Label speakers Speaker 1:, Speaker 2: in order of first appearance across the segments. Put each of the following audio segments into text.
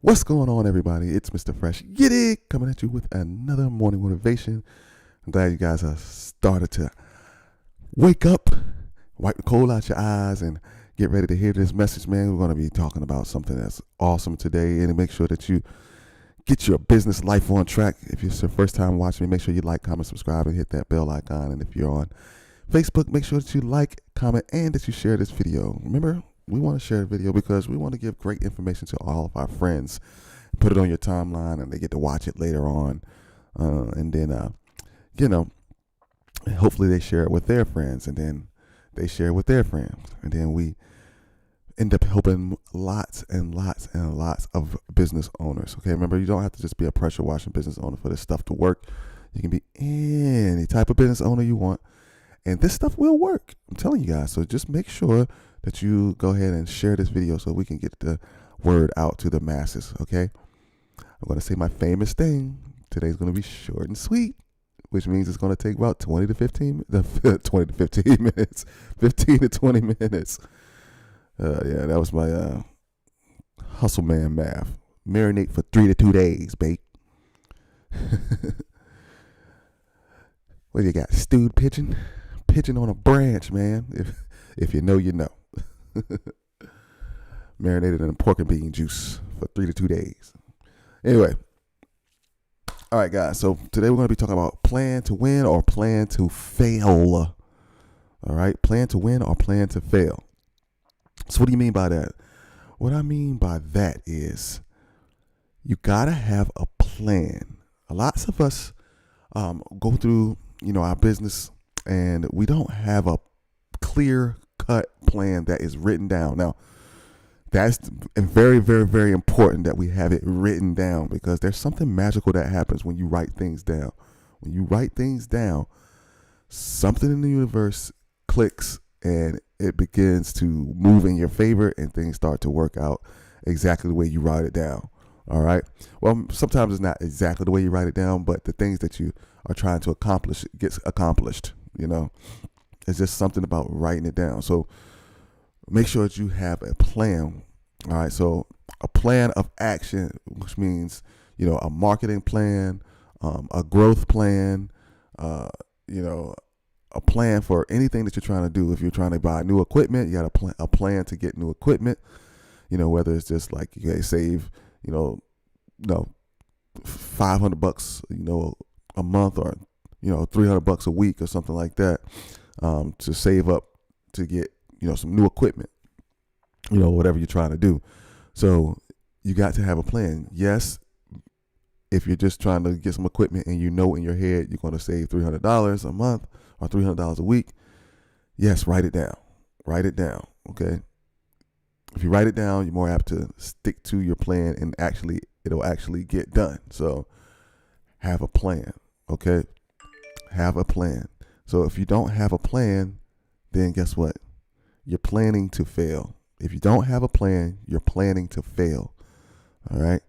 Speaker 1: What's going on, everybody? It's Mr. Fresh Yiddy coming at you with another morning motivation. I'm glad you guys have started to wake up, wipe the cold out your eyes, and get ready to hear this message, man. We're going to be talking about something that's awesome today, and make sure that you get your business life on track. If it's your first time watching me, make sure you like, comment, subscribe, and hit that bell icon. And if you're on Facebook, make sure that you like, comment, and that you share this video. Remember, we want to share the video because we want to give great information to all of our friends. Put it on your timeline, and they get to watch it later on. And then, hopefully they share it with their friends, and then they share it with their friends. And then we end up helping lots and lots and lots of business owners. Okay, remember, you don't have to just be a pressure washing business owner for this stuff to work. You can be any type of business owner you want, and this stuff will work. I'm telling you guys. So just make sure that you go ahead and share this video so we can get the word out to the masses, okay? I'm going to say my famous thing. Today's going to be short and sweet, which means it's going to take about 20 to 15 minutes, 15 to 20 minutes. Yeah, that was my hustle man math. Marinate for 3 to 2 days, babe. What do you got? Stewed pigeon? Pigeon on a branch, man. If you know, you know. Marinated in pork and bean juice for 3 to 2 days. Anyway, all right, guys. So today we're going to be talking about plan to win or plan to fail. All right, plan to win or plan to fail. So what do you mean by that? What I mean by that is you gotta have a plan. Lots of us go through, our business, and we don't have a clear cut plan that is written down. Now, that's very, very, very important that we have it written down, because there's something magical that happens when you write things down. When you write things down, something in the universe clicks and it begins to move in your favor, and things start to work out exactly the way you write it down. All right. Well, sometimes it's not exactly the way you write it down, but the things that you are trying to accomplish gets accomplished. It's just something about writing it down. So make sure that you have a plan. All right. So a plan of action, which means, a marketing plan, a growth plan, a plan for anything that you're trying to do. If you're trying to buy new equipment, you got a plan to get new equipment, whether it's just like you guys save, $500, a month, or, $300 a week or something like that, to save up to get, some new equipment, whatever you're trying to do. So you got to have a plan. Yes. If you're just trying to get some equipment and in your head you're going to save $300 a month or $300 a week, yes, write it down. Write it down, okay? If you write it down, you're more apt to stick to your plan, and it'll actually get done. So have a plan, okay? Have a plan. So if you don't have a plan, then guess what? You're planning to fail. If you don't have a plan, you're planning to fail, all right?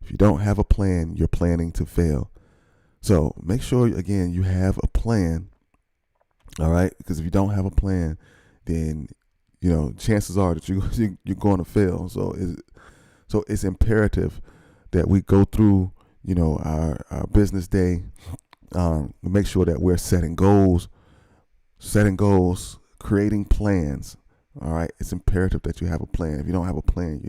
Speaker 1: If you don't have a plan, you're planning to fail. So make sure, again, you have a plan, all right? Because if you don't have a plan, then, chances are that you're going to fail. So it's imperative that we go through, our business day, make sure that we're setting goals, creating plans, all right? It's imperative that you have a plan. If you don't have a plan,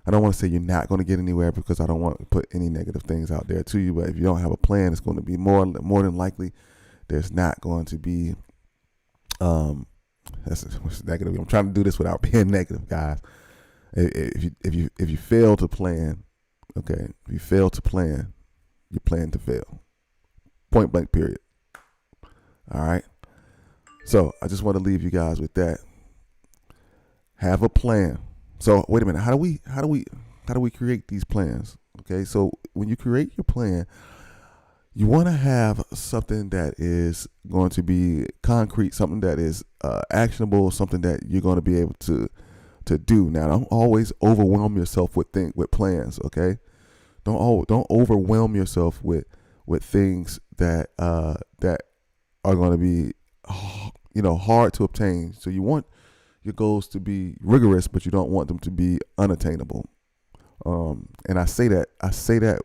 Speaker 1: I don't want to say you're not going to get anywhere, because I don't want to put any negative things out there to you. But if you don't have a plan, it's going to be more than likely there's not going to be. That's negative. I'm trying to do this without being negative, guys. If you fail to plan, okay. If you fail to plan, you plan to fail. Point blank. Period. All right. So I just want to leave you guys with that. Have a plan. So wait a minute. How do we create these plans? Okay. So when you create your plan, you want to have something that is going to be concrete, something that is actionable, something that you're going to be able to do. Now, don't always overwhelm yourself with plans. Okay. Don't overwhelm yourself with things that are going to be hard to obtain. So you want your goals to be rigorous, but you don't want them to be unattainable. And I say that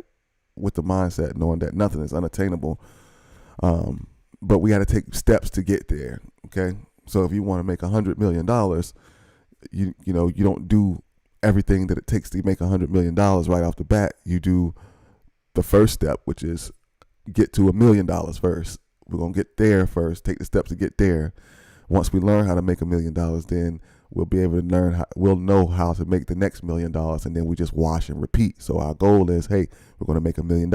Speaker 1: with the mindset, knowing that nothing is unattainable. But we got to take steps to get there. Okay. So if you want to make $100 million, you don't do everything that it takes to make $100 million right off the bat. You do the first step, which is get to $1 million first. We're going to get there first, take the steps to get there. Once we learn how to make $1 million, then we'll be able to we'll know how to make the next $1 million, and then we just wash and repeat. So our goal is, hey, we're going to make $1 million.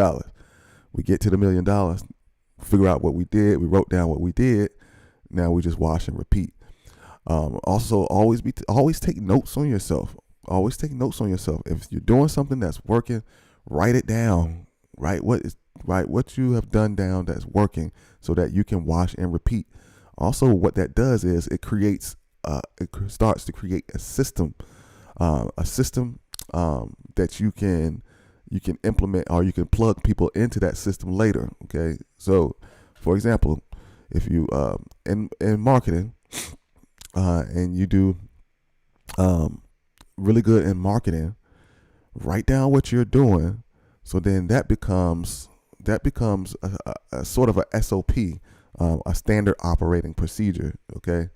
Speaker 1: We get to the $1 million, figure out what we did. We wrote down what we did. Now we just wash and repeat. Also, always take notes on yourself. Always take notes on yourself. If you're doing something that's working, write it down. Write what you have done down that's working, so that you can wash and repeat. Also, what that does is it starts to create a system that you can implement, or you can plug people into that system later. Okay, so for example, if you in marketing, and you do really good in marketing, write down what you're doing. So then that becomes a sort of a SOP, a standard operating procedure. Okay,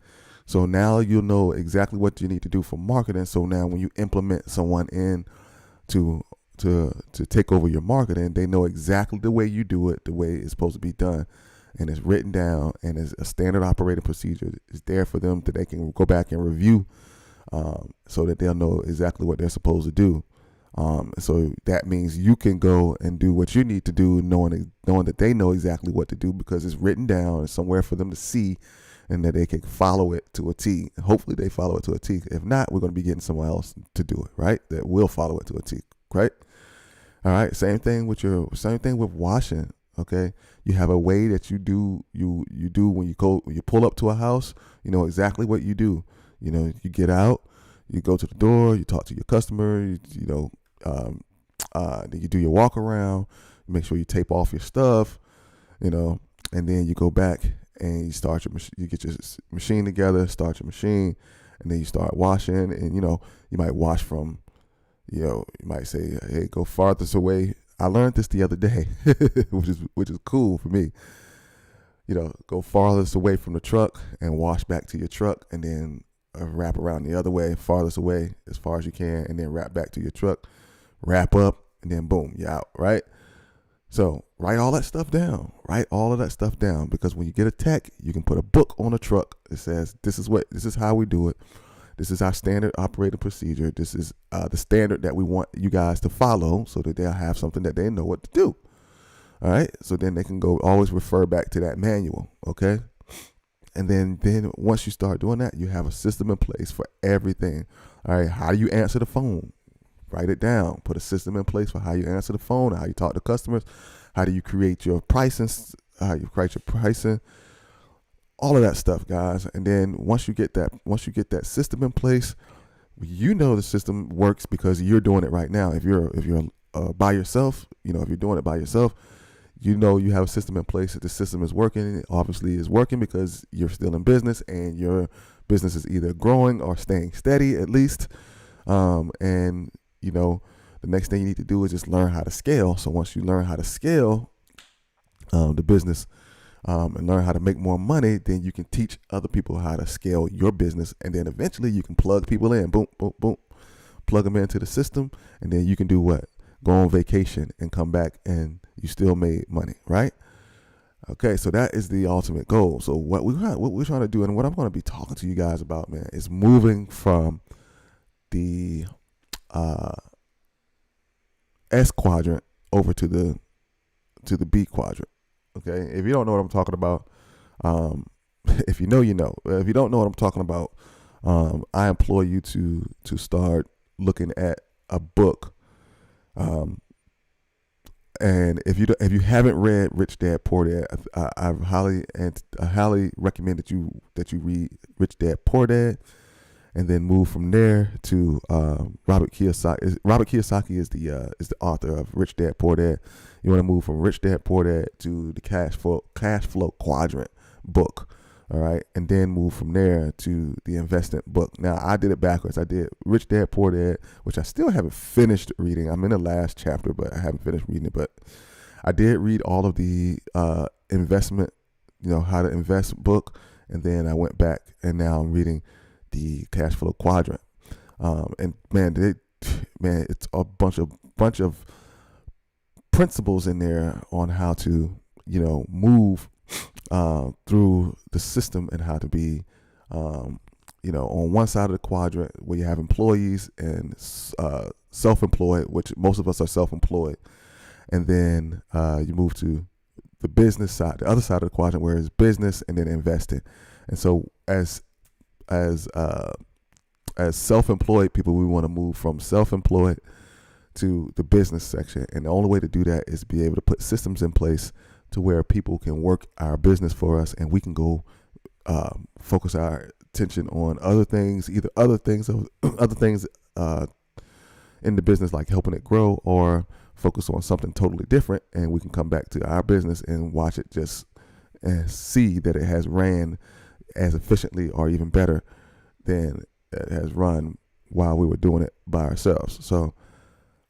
Speaker 1: so now you'll know exactly what you need to do for marketing. So now when you implement someone in to take over your marketing, they know exactly the way you do it, the way it's supposed to be done, and it's written down, and it's a standard operating procedure. It's there for them that they can go back and review, so that they'll know exactly what they're supposed to do. So that means you can go and do what you need to do, knowing that they know exactly what to do, because it's written down. It's somewhere for them to see, and that they can follow it to a T. Hopefully they follow it to a T. If not, we're going to be getting someone else to do it, right? That will follow it to a T, right? All right. Same thing with washing. Okay. You have a way that you do when you pull up to a house. You know exactly what you do. You get out, you go to the door, you talk to your customer, then you do your walk around, make sure you tape off your stuff, and then you go back and you get your machine together, start your machine, and then you start washing. And you might wash from, you might say, hey, go farthest away. I learned this the other day, which is cool for me. Go farthest away from the truck and wash back to your truck, and then wrap around the other way, farthest away as far as you can, and then wrap back to your truck, wrap up, and then boom, you're out, right? So write all that stuff down. Write all of that stuff down, because when you get a tech, you can put a book on a truck that says, this is how we do it. This is our standard operating procedure. This is the standard that we want you guys to follow, so that they'll have something that they know what to do. All right. So then they can always refer back to that manual. Okay. And then once you start doing that, you have a system in place for everything. All right. How do you answer the phone? Write it down. Put a system in place for how you answer the phone, how you talk to customers. How do you create your pricing? All of that stuff, guys. And then once you get that system in place, the system works because you're doing it right now. If you're by yourself, if you're doing it by yourself, you have a system in place. That the system is working. It obviously is working because you're still in business, and your business is either growing or staying steady at least. And the next thing you need to do is just learn how to scale. So once you learn how to scale the business, and learn how to make more money, then you can teach other people how to scale your business, and then eventually you can plug people in. Boom, boom, boom. Plug them into the system, and then you can do what? Go on vacation and come back, and you still made money, right? Okay, so that is the ultimate goal. So what we're trying to do, and what I'm going to be talking to you guys about, man, is moving from the S quadrant over to the B quadrant. Okay, if you don't know what I'm talking about, if you know, you know. If you don't know what I'm talking about, I implore you to start looking at a book. And if you haven't read Rich Dad Poor Dad, I highly recommend that you read Rich Dad Poor Dad, and then move from there to Robert Kiyosaki. Robert Kiyosaki is the author of Rich Dad Poor Dad. You want to move from Rich Dad Poor Dad to the cash flow quadrant book. All right, and then move from there to the investment book. Now I did it backwards. I did Rich Dad Poor Dad, which I still haven't finished reading. I'm in the last chapter, but I haven't finished reading it. But I did read all of the investment, how to invest book, and then I went back and now I'm reading the cash flow quadrant. And man, it's a bunch of principles in there on how to move through the system and how to be on one side of the quadrant where you have employees and self-employed, which most of us are self-employed, and then you move to the business side, the other side of the quadrant where it's business and then investing. And so as self-employed people, we want to move from self-employed to the business section, and the only way to do that is be able to put systems in place to where people can work our business for us, and we can go focus our attention on other things, either other things in the business, like helping it grow, or focus on something totally different, and we can come back to our business and watch it and see that it has ran as efficiently or even better than it has run while we were doing it by ourselves. So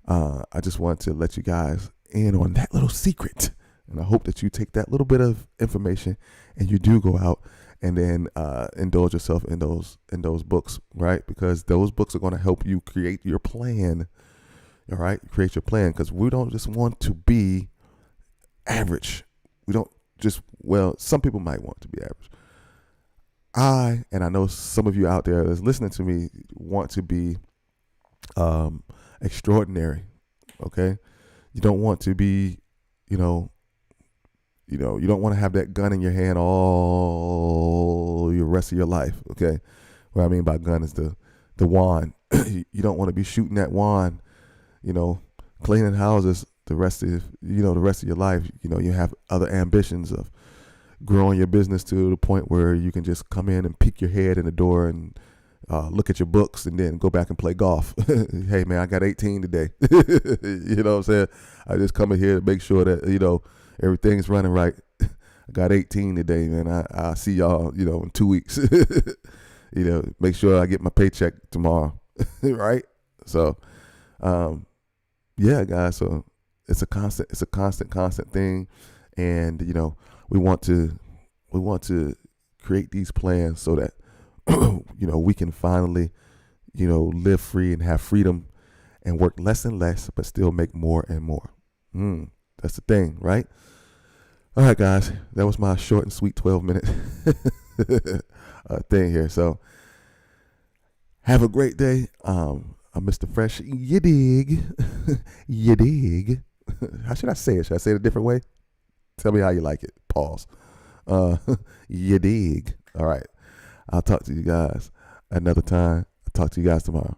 Speaker 1: I just wanted to let you guys in on that little secret. And I hope that you take that little bit of information and you do go out and then indulge yourself in those books, right? Because those books are going to help you create your plan. All right, create your plan, because we don't just want to be average. We don't some people might want to be average. And I know some of you out there that's listening to me want to be extraordinary. Okay, you don't want to be, you don't want to have that gun in your hand all the rest of your life. Okay, what I mean by gun is the wand. You don't want to be shooting that wand, cleaning houses the rest of your life. You have other ambitions of growing your business to the point where you can just come in and peek your head in the door and look at your books and then go back and play golf. Hey man, I got 18 today. You know what I'm saying? I just come in here to make sure that, everything's running right. I got 18 today, man. I'll see y'all, in 2 weeks. Make sure I get my paycheck tomorrow. Right? So, yeah, guys. So it's a constant thing. And, we want to create these plans so that, we can finally, live free and have freedom and work less and less, but still make more and more. That's the thing, right? All right, guys, that was my short and sweet 12-minute thing here. So have a great day. I'm Mr. Fresh. You dig? You dig? How should I say it? Should I say it a different way? Tell me how you like it. Pause. You dig? All right. I'll talk to you guys another time. I'll talk to you guys tomorrow.